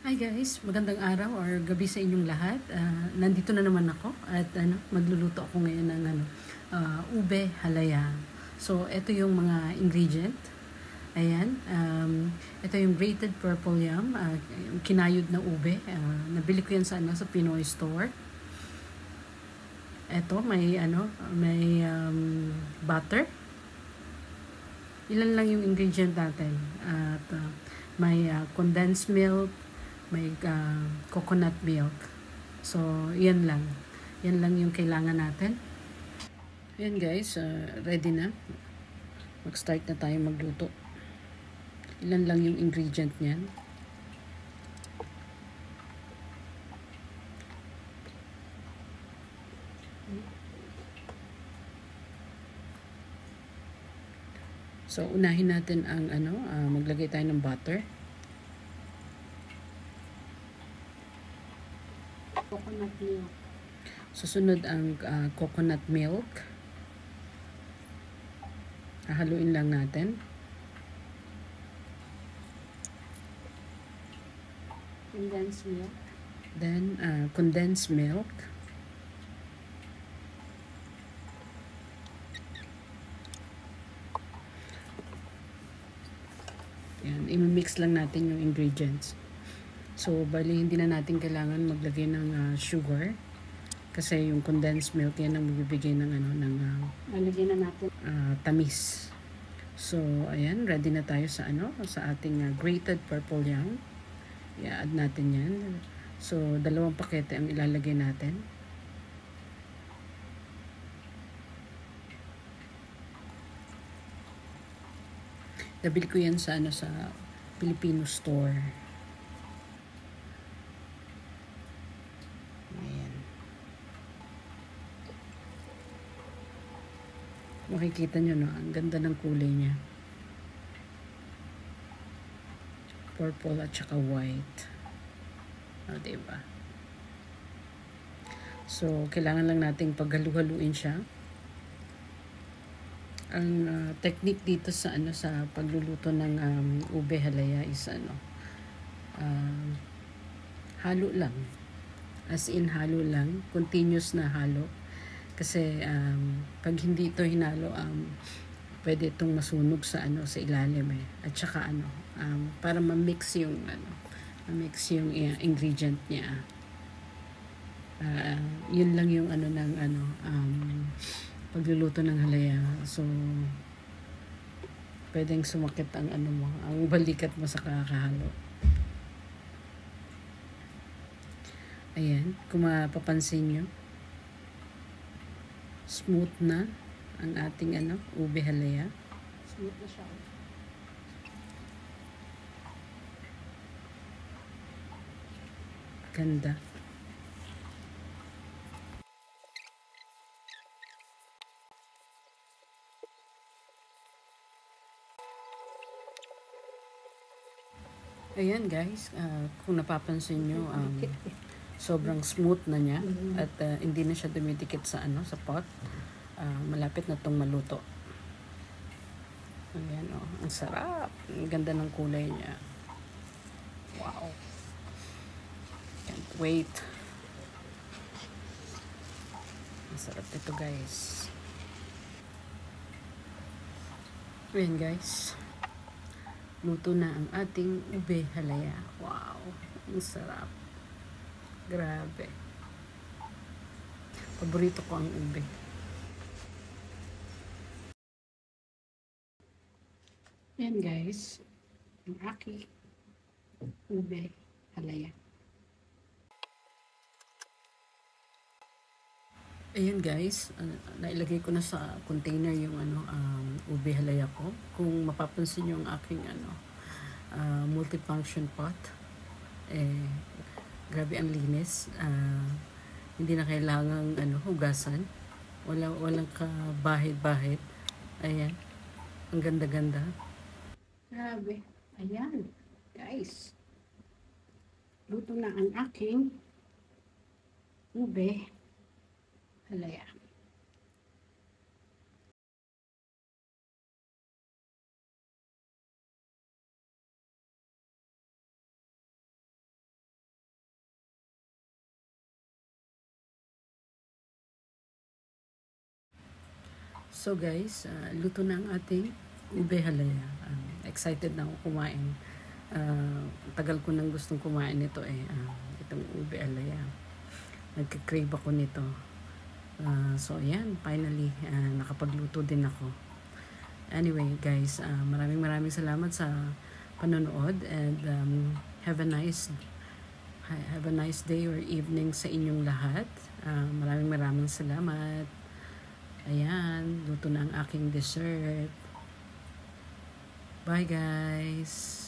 Hi guys, magandang araw or gabi sa inyong lahat. Nandito na naman ako at magluluto ako ngayon ng ube halaya. So, ito yung mga ingredient. Ayan, ito yung grated purple yam, yung kinayod na ube. Nabili ko yan sa Pinoy store. Ito, may butter. Ilan lang yung ingredient natin. At may condensed milk, may coconut milk. So, yan lang. Yan lang yung kailangan natin. Yan guys, ready na. Mag-start na tayo magluto. Ilan lang yung ingredient niyan. So, unahin natin ang maglagay tayo ng butter. Coconut milk. Susunod ang coconut milk. Haluin lang natin. Condensed milk. Then, condensed milk. Yan, i-mix lang natin yung ingredients. So, bali hindi na natin kailangan maglagay ng sugar kasi yung condensed milk yan ang magbibigay ng Lalagyan na natin tamis. So, ayan, ready na tayo sa sa ating grated purple yam. I-add natin yan. So, 2 pakete ang ilalagay natin. Nabili ko yan sa sa Filipino store. Makikita nyo, no? Ang ganda ng kulay niya. Purple at saka white. O, diba? So, kailangan lang nating paghalu-haluin siya. Ang technique dito sa sa pagluluto ng ube halaya is halo lang. As in, halo lang. Continuous na halo. Kasi pag hindi ito hinalo, pwede itong masunog sa sa ilalim At saka para ma-mix yung ingredient niya. Yun lang yung pagluluto ng halaya. So pwedeng sumakit ang ang balikat mo sa kakahalo. Ayan, kung mapapansin nyo, smooth na ang ating ube halaya. smooth na siya. Ganda. Ayan guys, kung napapansin nyo, sobrang smooth na niya at hindi na siya dumidikit sa sa pot. Malapit na tong maluto. Ayan ang sarap. Ang ganda ng kulay niya. Wow. Can't wait. Ang sarap nito guys. Ayan guys. Luto na ang ating ube halaya. Wow. Ang sarap. Grabe. Paborito ko ang ube. Yan guys. Ang aking ube halaya. Ayan guys. Nailagay ko na sa container yung ube halaya ko. Kung mapapansin nyo ang aking multifunction pot. Grabe ang linis. Hindi na kailangang hugasan. Walang kabahid-bahid. Ayan. Ang ganda-ganda. Grabe. Ayan. Guys. Luto na ang aking ube halaya. So guys, luto na ang ating ube halaya. Excited na ako kumain. Tagal ko nang gustong kumain nito itong ube halaya. Nagka-crave ako nito. So ayan, finally nakapagluto din ako. Anyway guys, maraming salamat sa panonood, and have a nice day or evening sa inyong lahat. Maraming salamat. Ayan, luto na ang aking dessert. Bye guys!